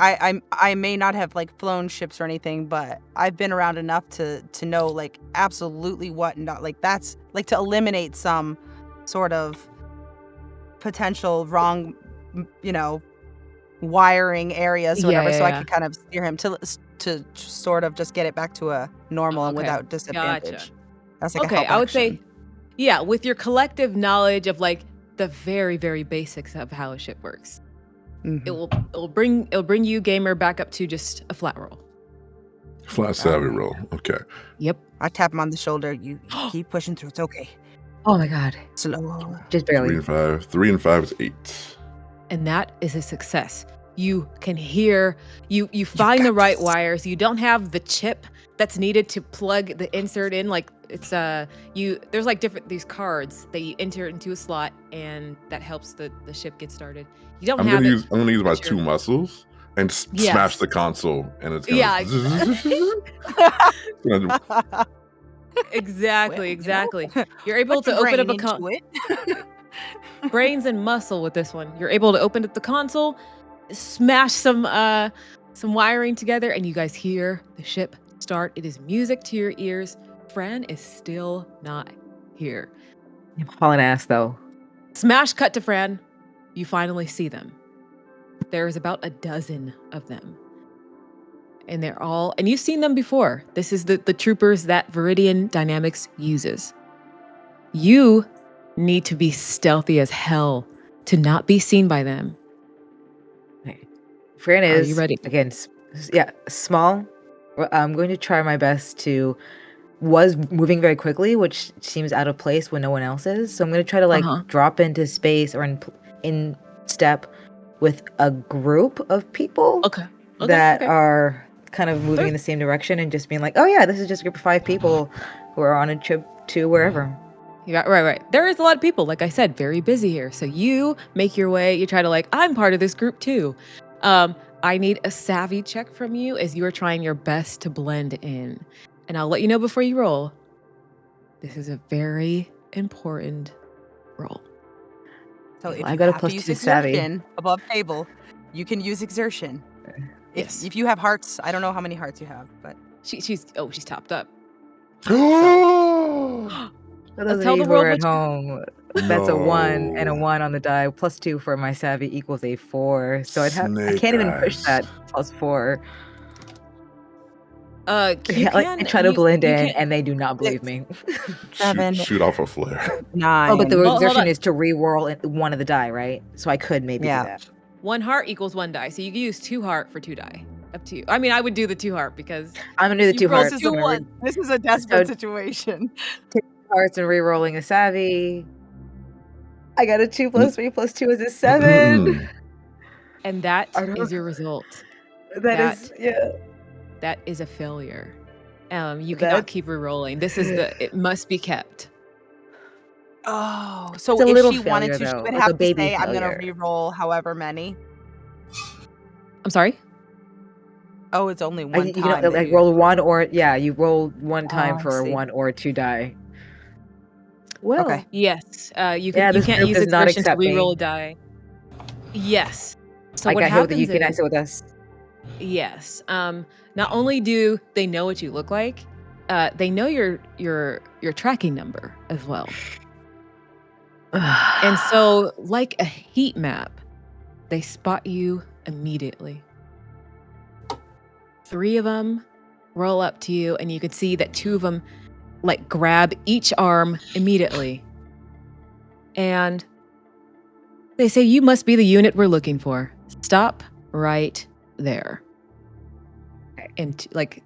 I may not have like flown ships or anything, but I've been around enough to know like absolutely what not like that's like to eliminate some sort of potential wrong, wiring areas or whatever, so I could kind of steer him to sort of just get it back to a normal and without disadvantage. Gotcha. That's like okay. I would say, yeah, with your collective knowledge of like the very, very basics of how a ship works, it'll bring you Gamer back up to just a flat roll. Flat savvy roll. Okay. Yep. I tap him on the shoulder. You keep pushing through. It's okay. Oh my god. Slow. Just barely. 3 and 5 is 8. And that is a success. You can hear, you find the right wires. You don't have the chip that's needed to plug the insert in. Like it's there's like these cards that you enter into a slot and that helps the ship get started. You don't have it. I'm gonna use my 2 muscles and smash the console, and it's gonna Exactly. You're able to open up a brains and muscle with this one. You're able to open up the console, smash some wiring together, and you guys hear the ship start. It is music to your ears. Fran is still not here. I'm hauling ass though. Smash cut to Fran. You finally see them. There's about a dozen of them. And and you've seen them before. This is the troopers that Viridian Dynamics uses. You need to be stealthy as hell to not be seen by them. Okay. Fran Are is, you ready? again, small. I'm going to try my best to, was moving very quickly, which seems out of place when no one else is. So I'm going to try to drop into space or in step with a group of people that are kind of moving in the same direction and just being like, oh yeah, this is just a group of 5 people who are on a trip to wherever. Yeah, right. There is a lot of people, like I said, very busy here. So you make your way, you try to I'm part of this group too. I need a savvy check from you as you are trying your best to blend in. And I'll let you know before you roll. This is a very important roll. So if I you got a have plus to use 2 savvy. exertion above table, you can use exertion. Yes. If you have hearts, I don't know how many hearts you have, but she's topped up. For those of tell you the who world are at what home, that's a 1 and a 1 on the die. Plus 2 for my savvy equals a 4. So I can't even push that plus 4. I try to blend in, and they do not believe me. 7. Shoot off a flare. 9. Oh, but the Hold exertion on. is to re-roll one of the die, right? So I could maybe do that. 1 heart equals 1 die. So you can use 2 heart for 2 die. Up to you. I mean, I would do the 2 heart because I'm gonna do the 2 heart. This is a desperate situation. 2 hearts and re-rolling a savvy. I got a 2 plus 3 plus 2 is a 7. And that is your result. That is a failure. You cannot keep re-rolling. It must be kept. Oh, so it's a if little she failure, wanted to, though, she would like have a to baby say, I'm failure. going to re-roll however many. I'm sorry? Oh, it's only one time. You can roll 1 or, you roll 1 time for 1 or 2 die. Well, okay. Yes, you can't use exertion to re-roll a die. Yes. So what happens you can exit with us. Yes. Not only do they know what you look like, they know your tracking number as well. And so, like a heat map, they spot you immediately. 3 of them roll up to you, and you can see that 2 of them grab each arm immediately. And they say, you must be the unit we're looking for. Stop right there. And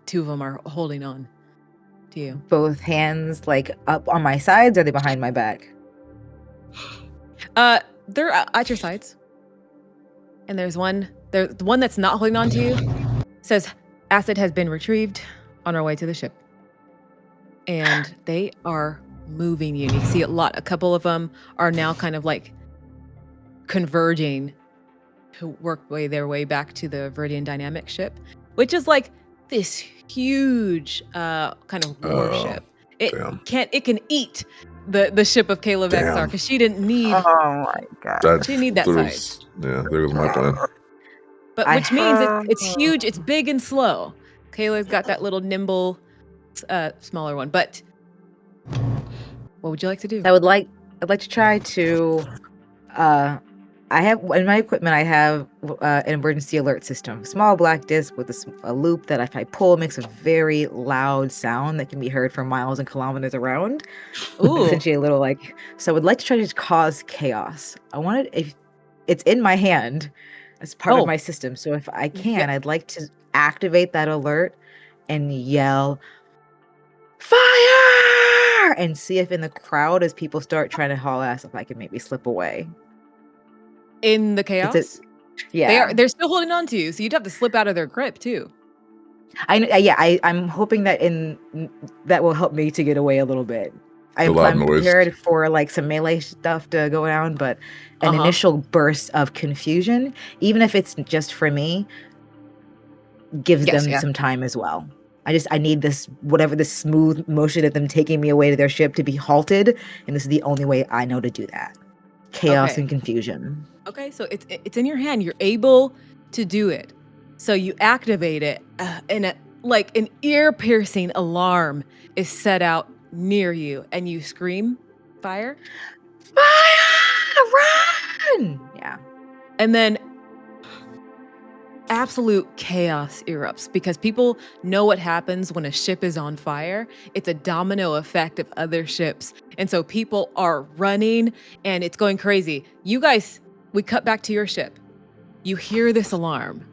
2 of them are holding on to you. Both hands up on my sides, or are they behind my back? They're at your sides. And the one that's not holding on to you says, asset has been retrieved, on our way to the ship. And they are moving you. And you see a couple of them are now kind of converging to work their way back to the Viridian Dynamic ship, which is this huge kind of warship. It can eat the ship of Caleb Exar, because she didn't need. Oh my god! She didn't need that size. Yeah, there was my plan. But which means it's huge, it's big and slow. Kayla's got that little nimble, smaller one. But what would you like to do? I'd like to try to. I have in my equipment. I have an emergency alert system, small black disc with a loop that if I pull makes a very loud sound that can be heard for miles and kilometers around. Ooh. Essentially a little so I would like to try to cause chaos. If it's in my hand as part of my system. So if I can, I'd like to activate that alert and yell, fire! And see if in the crowd, as people start trying to haul ass, if I can maybe slip away. In the chaos? They're still holding on to you, so you'd have to slip out of their grip too. I'm hoping that that will help me to get away a little bit. I'm prepared for some melee stuff to go down, but an initial burst of confusion, even if it's just for me, gives them some time as well. I need this smooth motion of them taking me away to their ship to be halted, and this is the only way I know to do that. Chaos and confusion. Okay, so it's in your hand. You're able to do it. So you activate it, and an ear-piercing alarm is set out near you, and you scream, fire! Fire! Run! Yeah. And then absolute chaos erupts because people know what happens when a ship is on fire. It's a domino effect of other ships. And so people are running and it's going crazy. You guys, we cut back to your ship. You hear this alarm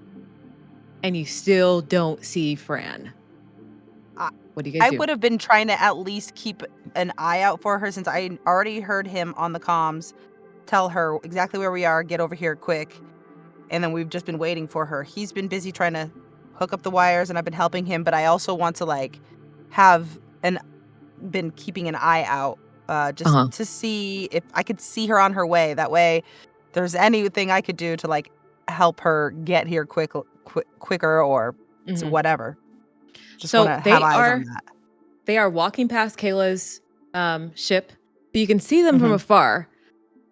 and you still don't see Fran. What do you guys do? I would have been trying to at least keep an eye out for her since I already heard him on the comms tell her exactly where we are, get over here quick. And then we've just been waiting for her. He's been busy trying to hook up the wires and I've been helping him, but I also want to been keeping an eye out to see if I could see her on her way. That way if there's anything I could do to help her get here quicker or whatever. Just want to have eyes on that. They are walking past Kayla's ship, but you can see them from afar.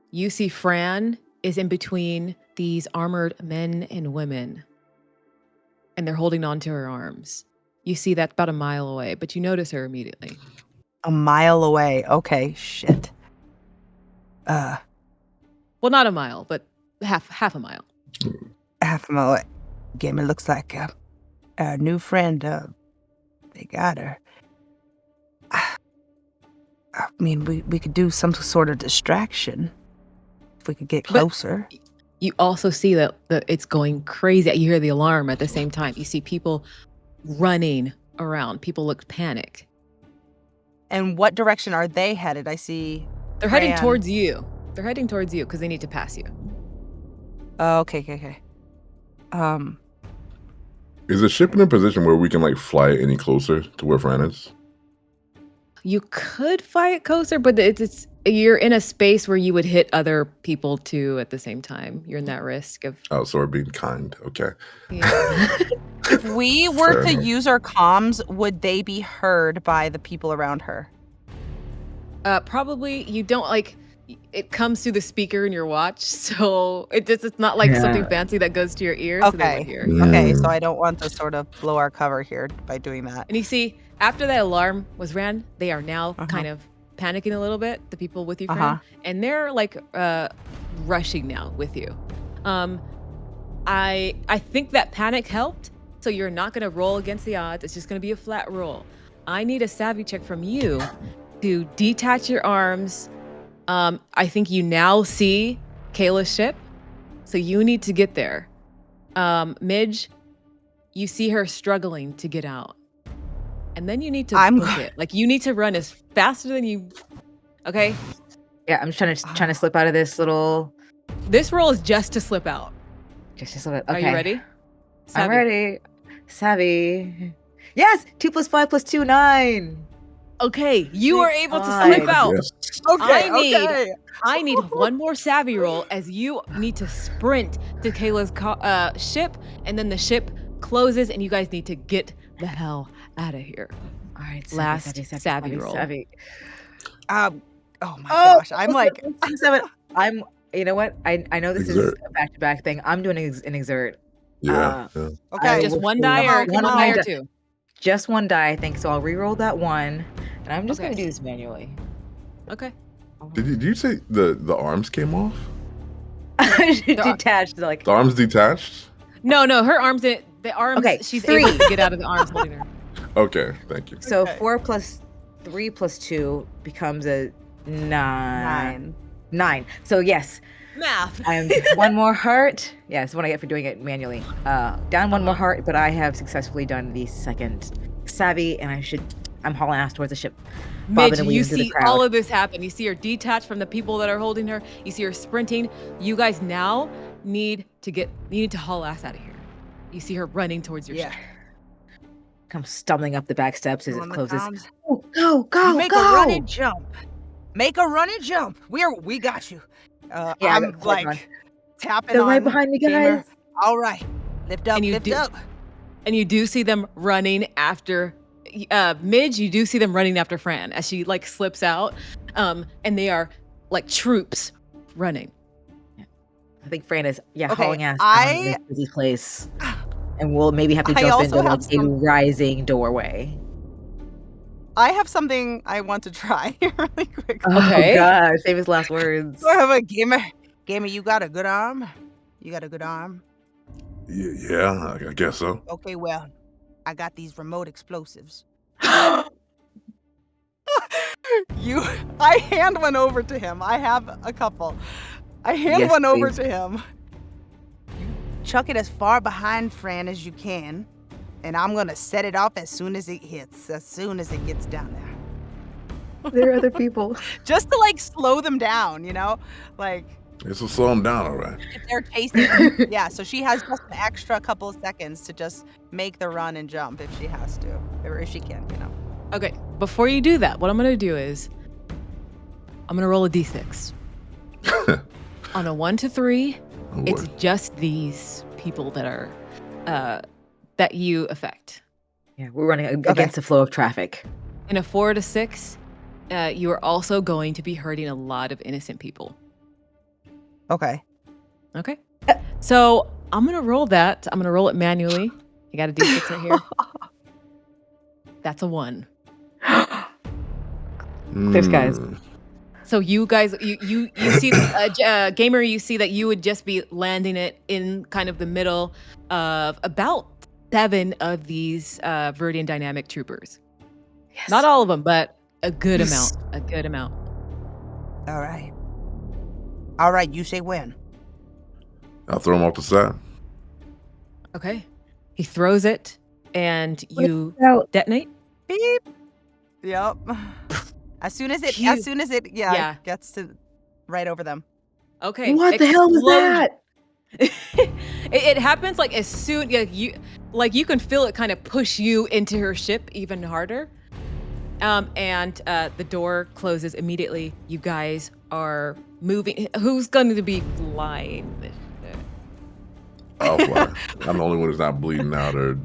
You see Fran is in between these armored men and women, and they're holding on to her arms. You see that about a mile away, but you notice her immediately. A mile away. Okay, shit. Well, not a mile, but half a mile. Half a mile away. Game, it looks like our new friend, they got her. I mean, we could do some sort of distraction if we could get closer. But you also see that it's going crazy. You hear the alarm at the same time. You see people running around. People look panicked. And what direction are they headed? I see. They're heading towards you. They're heading towards you because they need to pass you. Oh, okay. Is the ship in a position where we can fly any closer to where Fran is? You could fly it closer, but you're in a space where you would hit other people too at the same time. You're in that risk of. Oh, so we're being kind. Okay. Yeah. If we were to use our comms, would they be heard by the people around her? Probably. You don't it comes through the speaker in your watch, so it's not something fancy that goes to your ear. Okay. So they would hear. Okay, so I don't want to sort of blow our cover here by doing that. And you see, after that alarm was ran, they are now kind of panicking a little bit, the people with you, Fran, and they're rushing now with you. I think that panic helped, so you're not going to roll against the odds. It's just going to be a flat roll. I need a savvy check from you to detach your arms. I think you now see Kayla's ship, so you need to get there. Midge, you see her struggling to get out. And then you need to book it. You need to run as faster than you. Okay? Yeah, I'm trying to slip out of this little. This roll is just to slip out. Just to slip out. Okay. Are you ready? Savvy. I'm ready. Savvy. Yes! 2 + 5 + 2, 9. Okay, you are able to slip out. Yes. Okay. I need one more savvy roll as you need to sprint to Kayla's ship, and then the ship closes, and you guys need to get the hell out of here. All right, savvy roll. Savvy. Oh my gosh, I'm You know what? I know this is a back-to-back thing. I'm doing an exert. Yeah. Okay, just one die or one die or two. Just one die, I think. So I'll re-roll that one, and I'm just gonna do this manually. Okay. Did you say the arms came off? Detached, The arms detached? No, her arms. The arms. Okay, she's 3. able to get out of the arms holding her. Okay, thank you. So 4 + 3 + 2 becomes a 9. 9. So yes. Math. I'm one more heart. Yeah, that's what I get for doing it manually. Down one more heart, but I have successfully done the second savvy, and I'm hauling ass towards the ship. Midge, you see all of this happen. You see her detached from the people that are holding her. You see her sprinting. You guys now need to haul ass out of here. You see her running towards your ship. Come stumbling up the back steps as it closes. Go! Make a running jump. Make a running jump. We got you. I'm tapping They're on. right behind me, guys. Gamer. All right, lift up, lift up. And you do see them running after Midge. You do see them running after Fran as she slips out, and they are like troops running. I think Fran is hauling ass down this busy place, and we'll maybe have to jump into a rising doorway. I have something I want to try really quick. Okay. Oh gosh, save his last words. So I have a gamer. You got a good arm? Yeah, I guess so. Okay, well, I got these remote explosives. I hand one over to him. I have a couple. I hand one over to him. You chuck it as far behind Fran as you can, and I'm gonna set it off as soon as it gets down there. There are other people. Just to slow them down, This will slow them down, all right. if they're chasing. Yeah, so she has just an extra couple of seconds to just make the run and jump if she has to, or if she can, Okay, before you do that, what I'm going to do is I'm going to roll a d6. On a 1 to 3, it's just these people that are that you affect. Yeah, we're running against the flow of traffic. In a 4 to 6, you are also going to be hurting a lot of innocent people. Okay. Okay. So I'm going to roll that. I'm going to roll it manually. I got a d6 right here. That's a 1. There's guys. So you guys, you see, Gamer, you see that you would just be landing it in kind of the middle of about 7 of these Viridian Dynamic troopers. Yes. Not all of them, but a good amount. A good amount. All right. All right, you say when. I'll throw him off the side. Okay. He throws it, and you detonate. Beep. Yep. As soon as it gets to right over them. Okay. What the hell was that? It happens as soon you can feel it kind of push you into her ship even harder. And the door closes immediately. You guys are moving. Who's going to be flying? I'll fly. I'm the only one who's not bleeding out or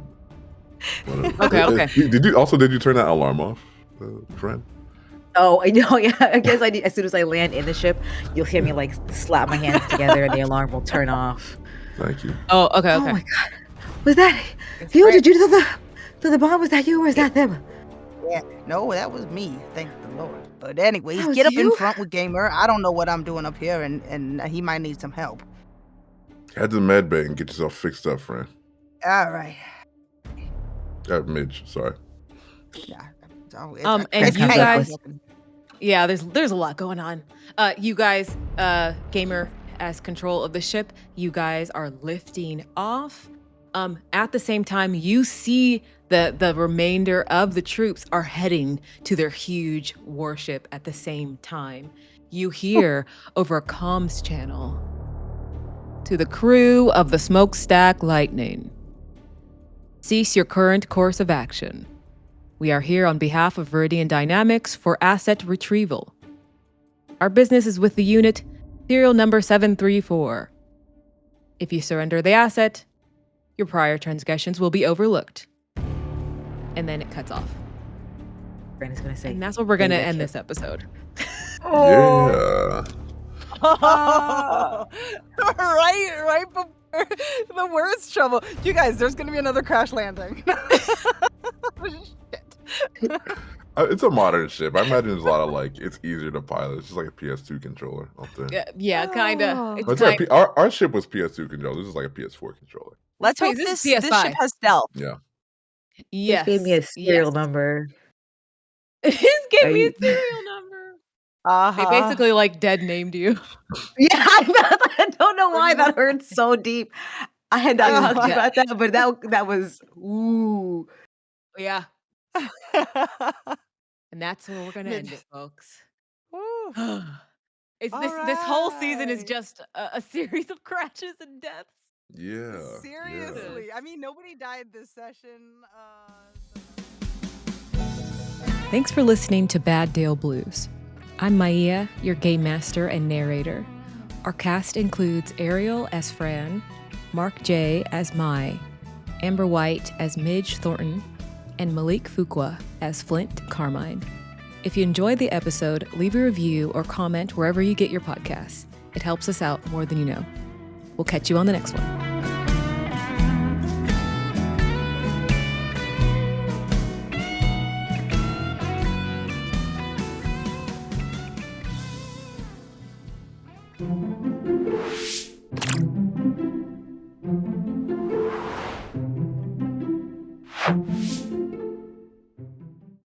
whatever. Okay. Did you turn that alarm off, friend? Oh, I know. Yeah, I guess I did. As soon as I land in the ship, you'll hear me slap my hands together, and the alarm will turn off. Thank you. Oh, okay. Oh my god, was that you? Did you do the bomb? Was that you or is that them? Yeah, no, that was me. Thank the Lord. But anyways, was get up you? in front with Gamer. I don't know what I'm doing up here, and he might need some help. Head to the med bay and get yourself fixed up, friend. All right. Midge, sorry. Yeah. And you guys, yeah, there's a lot going on. You guys, Gamer has control of the ship. You guys are lifting off. At the same time, you see the remainder of the troops are heading to their huge warship at the same time. You hear over a comms channel, to the crew of the Smokestack Lightning, cease your current course of action. We are here on behalf of Viridian Dynamics for asset retrieval. Our business is with the unit serial number 734. If you surrender the asset, your prior transgressions will be overlooked. And then it cuts off. Fran is going to say. And that's where we're going to end this episode. Yeah. Right before the worst trouble. You guys, there's going to be another crash landing. Shit. It's a modern ship. I imagine there's a lot of it's easier to pilot. It's just like a PS2 controller up there. Yeah, kind of. Our ship was PS2 controller. This is like a PS4 controller. Let's hope this ship has stealth. Yeah. Yes. He gave me a serial number. He gave me a serial number. They basically dead named you. Yeah, I don't know why that hurt so deep. I had not talked about that, but that was ooh. Yeah. And that's where we're gonna end it, folks. This whole season is just a series of crashes and deaths. Yeah. Seriously. Yeah. I mean, nobody died this session. Thanks for listening to Bad Dale Blues. I'm Maia, your Gamemaster and narrator. Our cast includes Ariel as Fran, Mark J. as Mai, Amber White as Midge Thornton, and Malik Fuqua as Flint Carmine. If you enjoyed the episode, leave a review or comment wherever you get your podcasts. It helps us out more than you know. We'll catch you on the next one.